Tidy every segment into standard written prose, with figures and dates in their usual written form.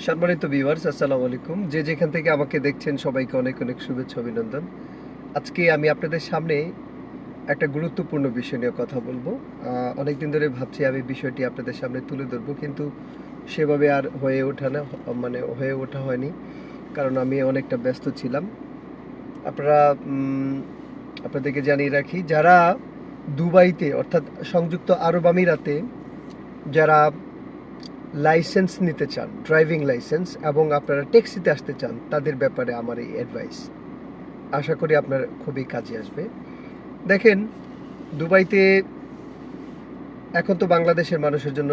সম্মানিত ভিউয়ার্স, আসসালামু আলাইকুম। যে যেখান থেকে আমাকে দেখছেন সবাইকে অনেক অনেক শুভেচ্ছা অভিনন্দন। আজকে আমি আপনাদের সামনে একটা গুরুত্বপূর্ণ বিষয় নিয়ে কথা বলবো। অনেকদিন ধরে ভাবছি আমি বিষয়টি আপনাদের সামনে তুলে ধরবো, কিন্তু সেভাবে আর হয়ে ওঠা হয়নি, কারণ আমি অনেকটা ব্যস্ত ছিলাম। আপনারা আপনাদেরকে জানিয়ে রাখি, যারা দুবাইতে অর্থাৎ সংযুক্ত আরব আমিরাতে যারা লাইসেন্স নিতে চান, ড্রাইভিং লাইসেন্স, এবং আপনারা ট্যাক্সিতে আসতে চান, তাদের ব্যাপারে আমার এই অ্যাডভাইস আশা করি আপনার খুবই কাজে আসবে। দেখেন, দুবাইতে এখন তো বাংলাদেশের মানুষের জন্য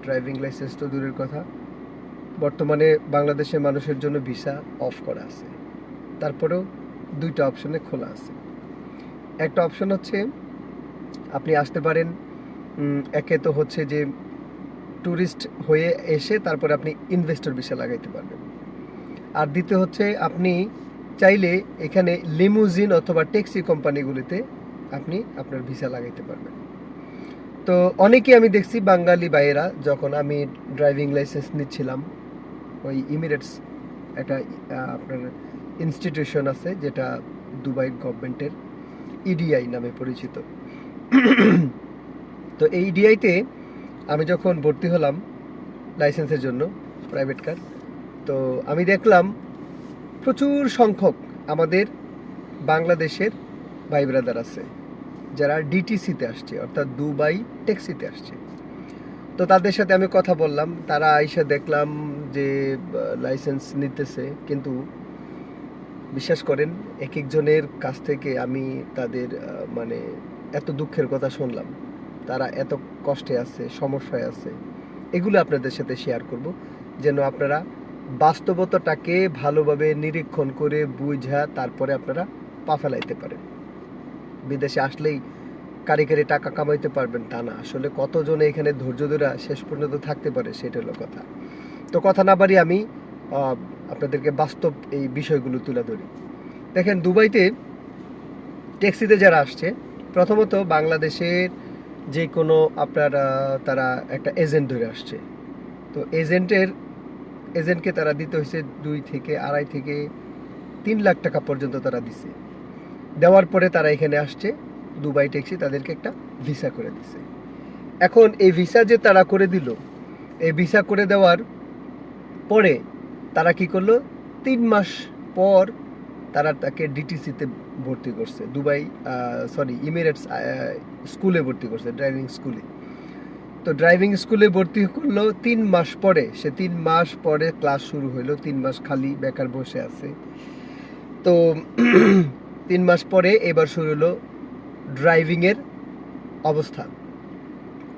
ড্রাইভিং লাইসেন্স তো দূরের কথা, বর্তমানে বাংলাদেশের মানুষের জন্য ভিসা অফ করা আছে। তারপরেও দুইটা অপশনে খোলা আছে। একটা অপশন হচ্ছে আপনি আসতে পারেন, একে তো হচ্ছে যে ট্যুরিস্ট হয়ে এসে তারপরে আপনি ইনভেস্টর ভিসা লাগাইতে পারবেন। আর দ্বিতীয় হচ্ছে আপনি চাইলে এখানে লিমুজিন অথবা ট্যাক্সি কোম্পানিগুলিতে আপনি আপনার ভিসা লাগাইতে পারবেন। তো অনেকেই আমি দেখছি বাঙালি ভাইয়েরা, যখন আমি ড্রাইভিং লাইসেন্স নিচ্ছিলাম, ওই ইমিরেটস একটা আপনার ইনস্টিটিউশন আছে যেটা দুবাই গভর্নমেন্টের, ইডিআই নামে পরিচিত। তো এই ইডিআইতে আমি যখন ভর্তি হলাম লাইসেন্সের জন্য, প্রাইভেট কার, তো আমি দেখলাম প্রচুর সংখ্যক আমাদের বাংলাদেশের ভাই ব্রাদার আছে যারা ডিটিসিতে আসছে, অর্থাৎ দুবাই ট্যাক্সিতে আসছে। তো তাদের সাথে আমি কথা বললাম, তারা আইসা দেখলাম যে লাইসেন্স নিতেছে, কিন্তু বিশ্বাস করেন এক একজনের কাছ থেকে আমি তাদের এত দুঃখের কথা শুনলাম, তারা এত কষ্টে আছে, সমস্যায় আছে। এগুলো আপনাদের সাথে শেয়ার করব, যেন আপনারা বাস্তবতাটাকে ভালোভাবে নিরীক্ষণ করে বুঝা তারপরে আপনারা পা ফেলাইতে পারেন। বিদেশে আসলেই কারি কারি টাকা কামাইতে পারবেন তা না, আসলে কতজনে এখানে ধৈর্য ধরে শেষ পর্যন্ত থাকতে পারে সেটা হলো কথা। তো কথা না বাড়ি আমি আপনাদেরকে বাস্তব এই বিষয়গুলো তুলে ধরি। দেখেন, দুবাইতে ট্যাক্সিতে যারা আসছে, প্রথমত বাংলাদেশের যে কোনো আপনার তারা একটা এজেন্ট ধরে আসছে। তো এজেন্টকে তারা দিতে হয়েছে 2 থেকে 2.5 থেকে 3 লাখ টাকা পর্যন্ত তারা দিছে। দেওয়ার পরে তারা এখানে আসছে, দুবাই ট্যাক্সি তাদেরকে একটা ভিসা করে দিছে। এখন এই ভিসা যে তারা করে দিল, এই ভিসা করে দেওয়ার পরে তারা কি করলো, 3 মাস পর তারা তাকে ডিটিসিতে ভর্তি করছে, ইমিরেটস স্কুলে ভর্তি করছে, ড্রাইভিং স্কুলে। তো ড্রাইভিং স্কুলে ভর্তি করলো 3 মাস পরে, সে 3 মাস পরে ক্লাস শুরু হইলো, 3 মাস খালি বেকার বসে আছে। তো 3 মাস পরে এবার শুরু হলো ড্রাইভিংয়ের অবস্থা,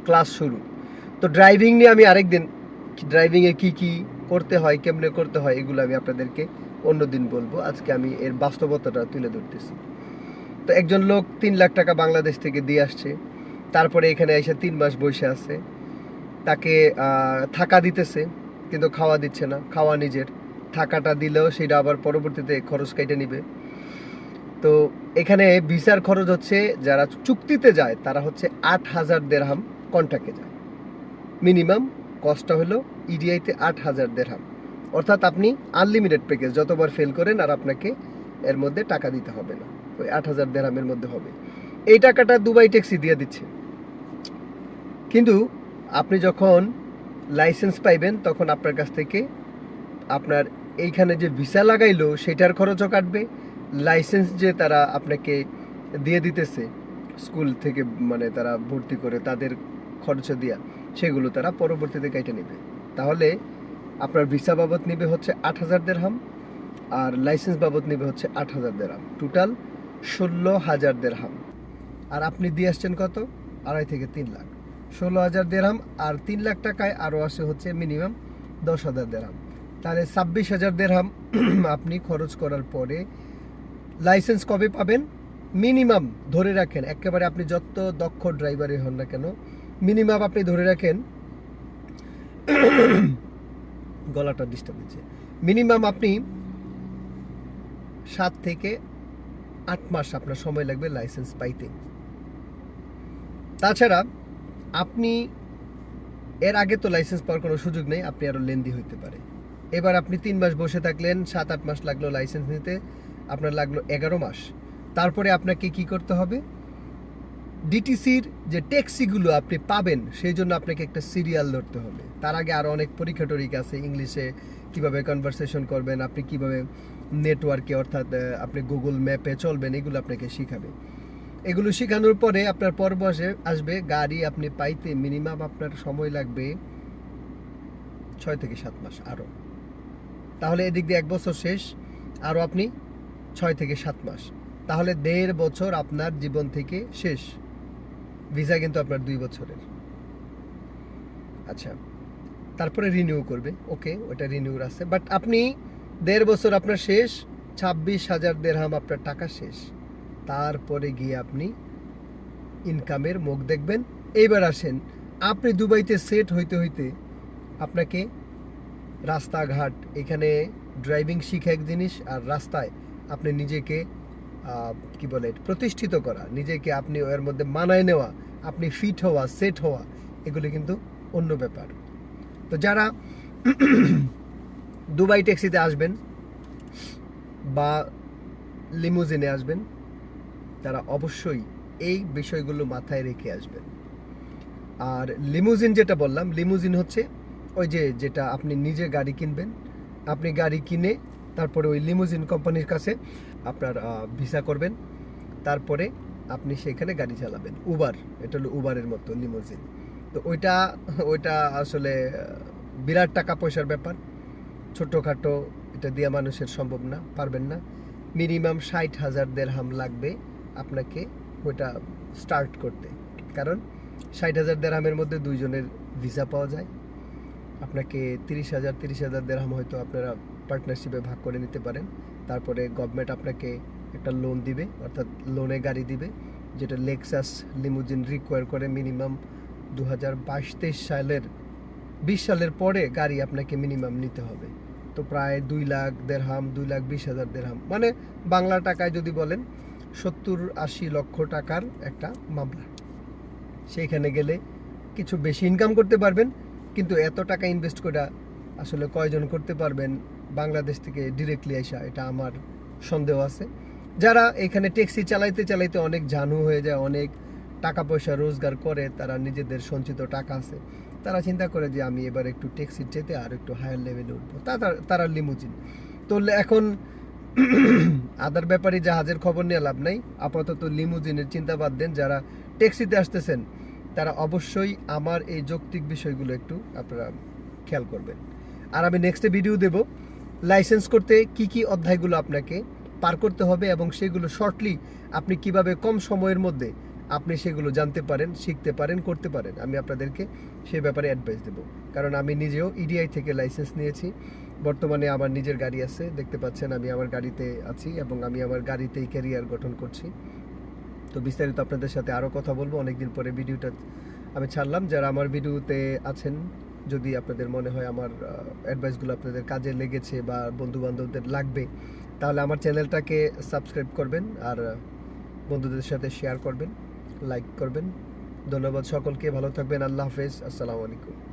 ক্লাস শুরু। তো ড্রাইভিং নিয়ে আমি আরেকদিন, ড্রাইভিংয়ে কি কি করতে হয়, কেমনে করতে হয়, এগুলো আমি আপনাদেরকে অন্যদিন বলবো। আজকে আমি এর বাস্তবতাটা তুলে ধরতেছি। তো একজন লোক 3 লাখ টাকা বাংলাদেশ থেকে দিয়ে আসছে, তারপরে এখানে এসে 3 মাস বসে আছে, তাকে থাকা দিতেছে কিন্তু খাওয়া দিচ্ছে না, খাওয়া নিজের, থাকাটা দিলেও সেটা আবার পরবর্তীতে খরচ কেটে নিবে। তো এখানে ভিসার খরচ হচ্ছে, যারা চুক্তিতে যায় তারা হচ্ছে 8,000 দেরহাম, কন্ট্রাক্টে যায় মিনিমাম কস্টটা হলো ইডিআইতে 8,000 দেরহাম। অর্থাৎ আপনি আনলিমিটেড প্যাকেজ, যতবার ফেল করেন আর আপনাকে এর মধ্যে টাকা দিতে হবে না, ওই 8,000 দেরহামের মধ্যে হবে। এই টাকাটা দুবাই ট্যাক্সি দিয়ে দিচ্ছে। কিন্তু আপনি যখন লাইসেন্স পাইবেন তখন আপনার কাছ থেকে আপনার এইখানে যে ভিসা লাগাইলো সেটার খরচও কাটবে, লাইসেন্স যে তারা আপনাকে দিয়ে দিতেছে স্কুল থেকে, তারা ভর্তি করে তাদের খরচ দিয়া, সেগুলো তারা পরবর্তীতে কেটে নেবে। তাহলে আপনার ভিসা বাবদ নেবে হচ্ছে 8,000 দেরহাম, আর লাইসেন্স বাবদ নেবে হচ্ছে 8,000 দেরহাম, টোটাল 16,000 দেরহাম। আর আপনি দিয়ে আসছেন কত, 2.5 থেকে 3 লাখ, 16,000 দেরহাম। আর 3 লাখ টাকায় আরও আসে হচ্ছে মিনিমাম 10,000 দেরহাম, তাহলে 26,000 দেরহাম আপনি খরচ করার পরে লাইসেন্স কবে পাবেন? মিনিমাম ধরে রাখেন, একেবারে আপনি যত দক্ষ ড্রাইভারই হন না কেন, মিনিমাম আপনি ধরে রাখেন, গলাটা ডিস্টার্ব হচ্ছে, মিনিমাম আপনি 7 থেকে 8 মাস আপনার সময় লাগবে লাইসেন্স পাইতে। তাছাড়া আপনি এর আগে তো লাইসেন্স পাওয়ার কোনো সুযোগ নেই, আপনি আরও লেন্দি হইতে পারে। এবার আপনি 3 মাস বসে থাকলেন, 7-8 মাস লাগলো লাইসেন্স নিতে, আপনার লাগলো 11 মাস। তারপরে আপনাকে কি করতে হবে, ডিটিসির যে ট্যাক্সিগুলো আপনি পাবেন সেই জন্য আপনাকে একটা সিরিয়াল ধরতে হবে। তার আগে আরও অনেক পরীক্ষা টরীক্ষা আছে, ইংলিশে কিভাবে কনভারসেশন করবেন, আপনি কিভাবে নেটওয়ার্কে অর্থাৎ আপনি গুগল ম্যাপে চলবেন, এগুলো আপনাকে শিখাবে। এগুলো শেখানোর পরে আপনার পর্ব আসবে গাড়ি আপনি পাইতে মিনিমাম আপনার সময় লাগবে 6 থেকে 7 মাস আরও। তাহলে এদিক দিয়ে 1 বছর শেষ, আরও আপনি 6 থেকে 7 মাস, তাহলে 1.5 বছর আপনার জীবন থেকে শেষ। ভিসা কিন্তু আপনার 2 বছরের। আচ্ছা, তারপরে রিনিউ করবে, ওকে, ওটা রিনিউর আছে, বাট আপনি 1.5 বছর আপনার শেষ, 26,000 দিরহাম আপনার টাকা শেষ। তারপরে গিয়ে আপনি ইনকামের মুখ দেখবেন। এইবার আসেন, আপনি দুবাইতে সেট হইতে হইতে আপনাকে রাস্তাঘাট, এখানে ড্রাইভিং শিখা এক জিনিস, আর রাস্তায় আপনি নিজেকে কি বলে প্রতিষ্ঠিত করা, নিজেকে আপনি এর মধ্যে মানায় নেওয়া, আপনি ফিট হওয়া, সেট হওয়া, এগুলো কিন্তু অন্য ব্যাপার। তো যারা দুবাই ট্যাক্সিতে আসবেন বা লিমুজিনে আসবেন, তারা অবশ্যই এই বিষয়গুলো মাথায় রেখে আসবেন। আর লিমুজিন যেটা বললাম, লিমুজিন হচ্ছে ওই যেটা আপনি নিজে গাড়ি কিনবেন, আপনি গাড়ি কিনে তারপরে ওই লিমুজিন কোম্পানির কাছে আপনার ভিসা করবেন, তারপরে আপনি সেখানে গাড়ি চালাবেন। উবার, এটা হলো উবারের মতো লিমুজিন। তো ওইটা আসলে বিরাট টাকা পয়সার ব্যাপার, ছোটোখাটো এটা দিয়ে মানুষের সম্ভব না, পারবেন না। মিনিমাম 60,000 দিরহাম লাগবে আপনাকে ওইটা স্টার্ট করতে, কারণ 60,000 দিরহামের মধ্যে 2 জনের ভিসা পাওয়া যায়। আপনাকে 30,000 দিরহাম হয়তো আপনারা পার্টনারশিপে ভাগ করে নিতে পারেন। তারপরে গভর্নমেন্ট আপনাকে একটা লোন দিবে, অর্থাৎ লোনে গাড়ি দিবে, যেটা লেক্সাস লিমুজিন রিকোয়ার করে মিনিমাম 2022-23 সালের 20 সালের পরে গাড়ি আপনাকে মিনিমাম নিতে হবে। তো প্রায় 2 লাখ দিরহাম, 2,20,000 দিরহাম, মানে বাংলা টাকায় যদি বলেন 70-80 লক্ষ টাকার একটা মামলা। সেইখানে গেলে কিছু বেশি ইনকাম করতে পারবেন, কিন্তু এত টাকা ইনভেস্ট করে আসলে কয়জন করতে পারবেন বাংলাদেশ থেকে ডিরেক্টলি আসা, এটা আমার সন্দেহ আছে। যারা এখানে ট্যাক্সি চালাইতে চালাইতে অনেক জানু হয়ে যায়, অনেক টাকা পয়সা রোজগার করে, তারা নিজেদের সঞ্চিত টাকা আছে, তারা চিন্তা করে যে আমি এবার একটু ট্যাক্সির চেতে আর একটু হায়ার লেভেলে উঠবো, তারা লিমুজিন। তো এখন আদার ব্যাপারে জাহাজের খবর নিয়ে লাভ নাই, আপাতত লিমুজিনের চিন্তা বাদ দেন। যারা ট্যাক্সিতে আসতেছেন তারা অবশ্যই আমার এই যৌক্তিক বিষয়গুলো একটু আপনারা খেয়াল করবেন। আর আমি নেক্সটে ভিডিও দেব লাইসেন্স করতে কি কি অধ্যায়গুলো আপনাকে পার করতে হবে, এবং সেগুলো শর্টলি আপনি কিভাবে কম সময়ের মধ্যে আপনি সেগুলো জানতে পারেন, শিখতে পারেন, করতে পারেন। আমি আপনাদেরকে সেই ব্যাপারে অ্যাডভাইস দেব, কারণ আমি নিজেও ইডিআই থেকে লাইসেন্স নিয়েছি। বর্তমানে আমার নিজের গাড়ি আছে, দেখতে পাচ্ছেন আমি আমার গাড়িতে আছি, এবং আমি আমার গাড়িতেই ক্যারিয়ার গঠন করছি। তো বিস্তারিত আপনাদের সাথে আরও কথা বলবো। অনেকদিন পরে ভিডিওটা আমি ছাড়লাম। যারা আমার ভিডিওতে আছেন, যদি আপনাদের মনে হয় আমার অ্যাডভাইসগুলো আপনাদের কাজে লেগেছে বা বন্ধুবান্ধবদের লাগবে, তাহলে আমার চ্যানেলটাকে সাবস্ক্রাইব করবেন, আর বন্ধুদের সাথে শেয়ার করবেন, লাইক করবেন। ধন্যবাদ সকলকে, ভালো থাকবেন, আল্লাহ হাফেজ, আসসালামু আলাইকুম।